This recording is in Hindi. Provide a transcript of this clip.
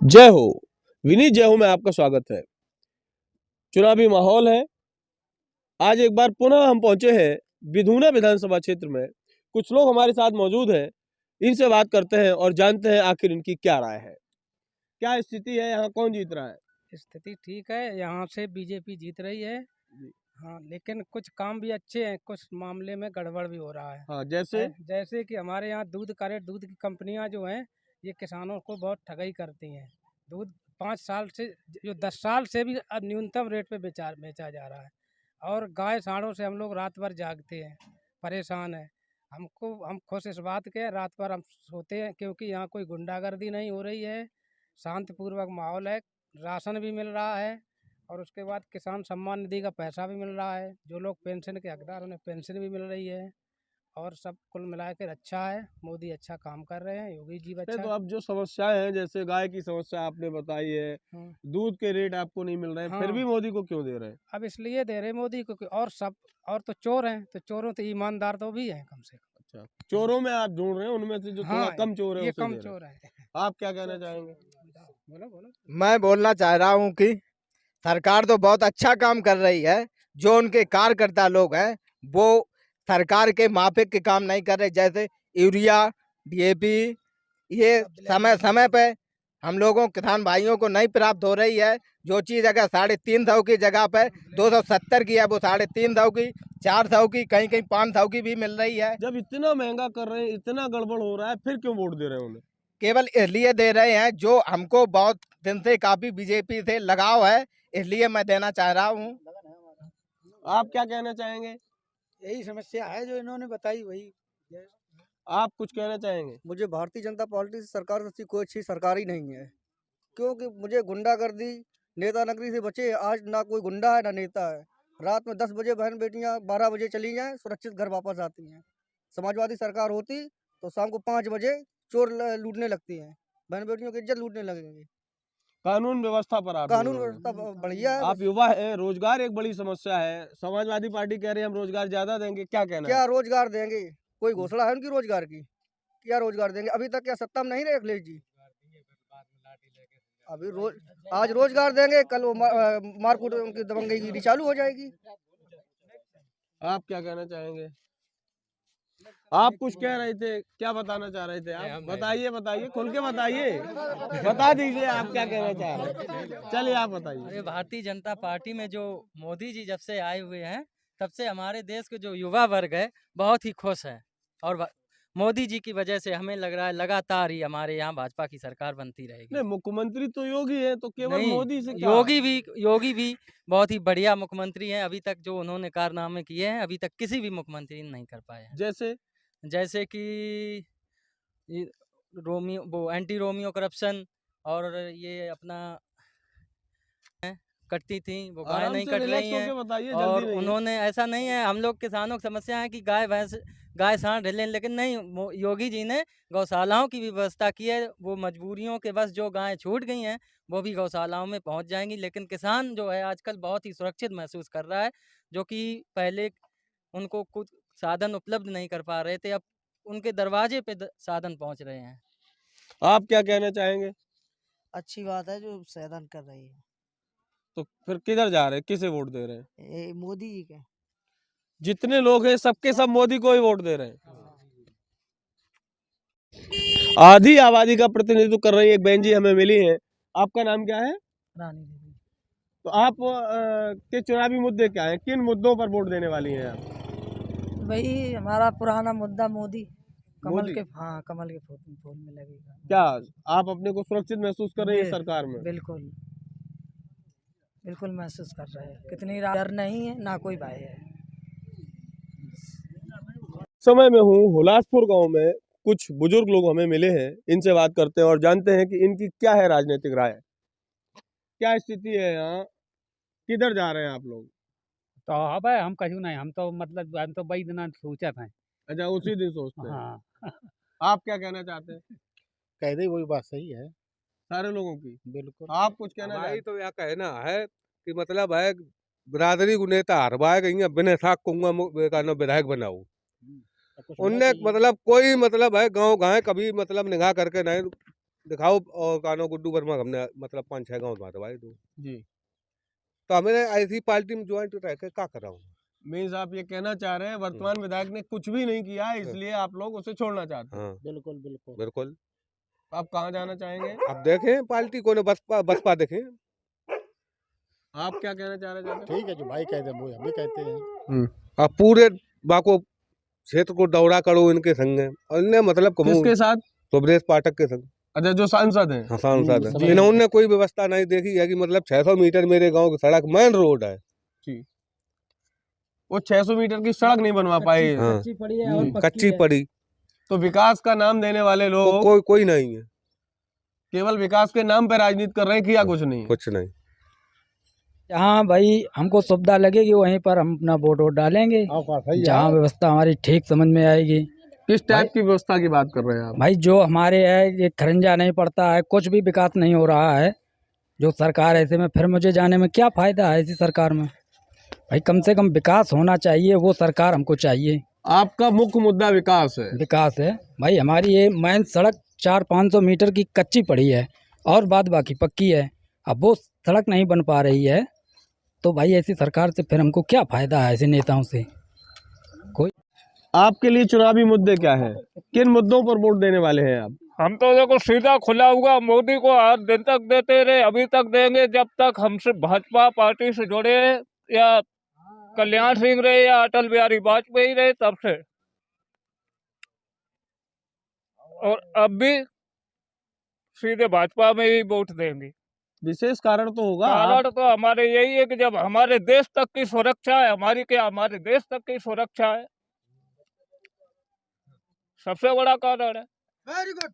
जय हो। विनीत जय हो में आपका स्वागत है। चुनावी माहौल है। आज एक बार पुनः हम पहुंचे हैं विधुना विधानसभा क्षेत्र में। कुछ लोग हमारे साथ मौजूद हैं, इनसे बात करते हैं और जानते हैं आखिर इनकी क्या राय है, क्या स्थिति है, यहाँ कौन जीत रहा है। स्थिति ठीक है, यहाँ से बीजेपी जीत रही है। हाँ, लेकिन कुछ काम भी अच्छे हैं, कुछ मामले में गड़बड़ भी हो रहा है। हाँ, जैसे कि हमारे यहाँ दूध की कंपनियां जो हैं, ये किसानों को बहुत ठगाई करती हैं। दूध 5 साल से, जो 10 साल से भी अब न्यूनतम रेट पे बेचा जा रहा है। और गाय सांडों से हम लोग रात भर जागते हैं, परेशान हैं। हम खुश इस बात के हैं, रात भर हम सोते हैं, क्योंकि यहाँ कोई गुंडागर्दी नहीं हो रही है, शांतिपूर्वक माहौल है, राशन भी मिल रहा है। और उसके बाद किसान सम्मान निधि का पैसा भी मिल रहा है। जो लोग पेंशन के हकदार, उन्हें पेंशन भी मिल रही है। और सब कुल मिलाकर अच्छा है। मोदी अच्छा काम कर रहे हैं, योगी जी अच्छा। तो अब जो समस्याएं हैं, जैसे गाय की समस्या आपने बताई है, दूध के रेट आपको नहीं मिल रहे हैं, फिर भी मोदी को क्यों दे रहे हैं? अब इसलिए दे रहे मोदी को कि और तो चोर हैं, तो चोरों तो ईमानदार तो भी हैं कम से कम। अच्छा, चोरों में आप ढूंढ रहे हैं, उनमें से जो थोड़ा कम चोर है, ये उसे कम दे रहे हैं। चोर है। आप क्या कहना चाहेंगे? बोलो। मैं बोलना चाह रहा हूँ कि सरकार तो बहुत अच्छा काम कर रही है। जो उनके कार्यकर्ता लोग हैं वो सरकार के माफिक के काम नहीं कर रहे, जैसे यूरिया, डीएपी, ये समय समय पे हम लोगों किसान भाइयों को नहीं प्राप्त हो रही है। जो चीज़ अगर 350 की जगह पे 270 की है, वो 350 की, 400 की, कहीं कहीं 500 की भी मिल रही है। जब इतना महंगा कर रहे हैं, इतना गड़बड़ हो रहा है, फिर क्यों वोट दे रहे हैं उन्हें? केवल इसलिए दे रहे हैं, जो हमको बहुत दिन से काफी बीजेपी से लगाव है, इसलिए मैं देना चाह रहा हूँ। आप क्या कहना चाहेंगे? यही समस्या है जो इन्होंने बताई, वही। आप कुछ कहना चाहेंगे? मुझे भारतीय जनता पार्टी से सरकार से कोई अच्छी सरकार ही नहीं है, क्योंकि मुझे गुंडागर्दी, नेता नगरी से बचे। आज ना कोई गुंडा है ना नेता है। रात में 10 बजे बहन बेटियां 12 बजे चली जाएं, सुरक्षित घर वापस आती हैं। समाजवादी सरकार होती तो शाम को 5 बजे चोर लूटने लगती हैं, बहन बेटियों की इज्जत लूटने लगेंगे। कानून व्यवस्था पर आप कानून व्यवस्था बढ़िया है। आप युवा है, रोजगार एक बड़ी समस्या है। समाजवादी पार्टी कह रही है हम रोजगार ज्यादा देंगे, क्या कहना क्या है? रोजगार देंगे? कोई घोषणा है उनकी रोजगार की? क्या रोजगार देंगे? अभी तक क्या सत्ता में नहीं रहे अखिलेश जी? अभी आज रोजगार देंगे, कल वो मारकूट उनकी दबंगईगिरी चालू हो जाएगी। आप क्या कहना चाहेंगे? आप कुछ कह रहे थे, क्या बताना चाह रहे थे आप? बताइए, खुल के बताइए। बता दीजिए आप क्या कहना चाह रहे हैं। चलिए आप बताइए। अरे, भारतीय जनता पार्टी में जो मोदी जी जब से आए हुए हैं, तब से हमारे देश के जो युवा वर्ग है बहुत ही खुश है। और मोदी जी की वजह से हमें लग रहा है लगातार ही हमारे यहाँ भाजपा की सरकार बनती रहेगी। नहीं, मुख्यमंत्री तो योगी है, तो केवल नहीं, मोदी से क्या? योगी भी बहुत ही बढ़िया मुख्यमंत्री हैं। अभी तक जो उन्होंने कारनामे किए हैं, अभी तक किसी भी मुख्यमंत्री ने नहीं कर पाए हैं। जैसे कि एंटी रोमियो करप्शन, और ये अपना कटती थी, वो गाय नहीं कट रही हैं। और उन्होंने, ऐसा नहीं है, हम लोग किसानों की समस्या है कि गाय सांड ढिलें, लेकिन नहीं, योगी जी ने गौशालाओं की भी व्यवस्था की है। वो मजबूरियों के बस जो गायें छूट गई हैं वो भी गौशालाओं में पहुंच जाएंगी। लेकिन किसान जो है आजकल बहुत ही सुरक्षित महसूस कर रहा है, जो कि पहले उनको कुछ साधन उपलब्ध नहीं कर पा रहे थे, अब उनके दरवाजे पे साधन पहुंच रहे हैं। आप क्या कहना चाहेंगे? अच्छी बात है जो साधन कर रही है। तो फिर किधर जा रहे हैं, किसे वोट दे रहे हैं? मोदी जी के। जितने लोग हैं सबके सब मोदी को ही वोट दे रहे हैं। आधी आबादी का प्रतिनिधित्व कर रही एक बहन जी हमें मिली है। आपका नाम क्या है? रानी देवी। तो आप के चुनावी मुद्दे क्या हैं, किन मुद्दों पर वोट देने वाली हैं आप? वही हमारा पुराना मुद्दा मोदी, कमल के फूल में लगेगा। क्या आप अपने को सुरक्षित महसूस कर रही है सरकार में? बिल्कुल बिल्कुल महसूस कर रहे हैं। कितनी डर नहीं है, ना कोई भय है। समय में हूँ हुलासपुर गांव में, कुछ बुजुर्ग लोग हमें मिले हैं, इनसे बात करते हैं और जानते हैं कि इनकी क्या है राजनीतिक राय, क्या स्थिति है यहाँ, किधर जा रहे हैं आप लोग? तो अब हम कहीं नहीं, हम तो मतलब हम तो बई दिन सोचत हैं। अच्छा, उसी दिन सोचते हैं। हाँ। आप क्या कहना चाहते हैं? कह दे वही बात सही है सारे लोगों की। बिल्कुल। आप कुछ कहना हमारी चाहते? तो यह कहना है कि मतलब है बिरादरी को नेता हरवाए गई बिना साख कहूँगा विधायक बनाओ। उनने मतलब कोई मतलब है गांव गाँव कभी मतलब निगाह करके नहीं दिखाओ और कानो गुड्डू वर्मा हमने मतलब 5-6 गांव में भाई दो जी। तो हमें ऐसी पार्टी में ज्वाइन रह के क्या कर रहा हूँ। मीन्स आप ये कहना चाह रहे हैं वर्तमान विधायक ने कुछ भी नहीं किया है, इसलिए आप लोग उसे छोड़ना चाहते हैं। हाँ बिल्कुल बिल्कुल बिल्कुल। आप कहाँ जाना चाहेंगे? अब देखें पार्टी को बसपा देखें। आप क्या कहना चाह रहे हैं? ठीक है, जो भाई कहते हैं वो हम भी कहते हैं। अब पूरे बाको क्षेत्र को दौड़ा करो इनके संग और इन्हें मतलब किसके साथ? सुब्रेश पाठक के संग। अच्छा, जो सांसद हैं। हाँ सांसद जी। है। इन्होंने कोई व्यवस्था नहीं देखी है कि मतलब 600 मीटर मेरे गांव की सड़क मेन रोड है जी। वो 600 मीटर की सड़क नहीं बनवा पाए। हाँ। कच्ची पड़ी है और कच्ची पड़ी। तो विकास का नाम देने वाले लोग कोई नहीं है, केवल विकास के नाम पे राजनीति कर रहे हैं, किया कुछ नहीं। कुछ नहीं। जहाँ भाई हमको सुविधा लगेगी वहीं पर हम अपना वोट डालेंगे, जहाँ व्यवस्था हमारी ठीक समझ में आएगी। किस टाइप की व्यवस्था की बात कर रहे हैं आप? भाई जो हमारे है ये खरंजा नहीं पड़ता है, कुछ भी विकास नहीं हो रहा है जो सरकार ऐसे में, फिर मुझे जाने में क्या फ़ायदा है ऐसी सरकार में। भाई कम से कम विकास होना चाहिए, वो सरकार हमको चाहिए। आपका मुख्य मुद्दा विकास है? विकास है भाई। हमारी ये मेन सड़क 400-500 मीटर की कच्ची पड़ी है और बाद बाकी पक्की है। अब वो सड़क नहीं बन पा रही है तो भाई ऐसी सरकार से फिर हमको क्या फ़ायदा है, ऐसे नेताओं से। आपके लिए चुनावी मुद्दे क्या हैं? किन मुद्दों पर वोट देने वाले हैं आप? हम तो देखो सीधा खुला हुआ मोदी को हर दिन तक देते रहे, अभी तक देंगे जब तक हमसे भाजपा पार्टी से जुड़े या कल्याण सिंह रहे या अटल बिहारी वाजपेयी रहे तब से। और अब भी सीधे भाजपा में ही वोट देंगे। विशेष कारण तो होगा? कारण तो हमारे यही है कि जब हमारे देश तक की सुरक्षा है, हमारी क्या हमारे देश तक की सुरक्षा है, सबसे बड़ा कारण है। Very good.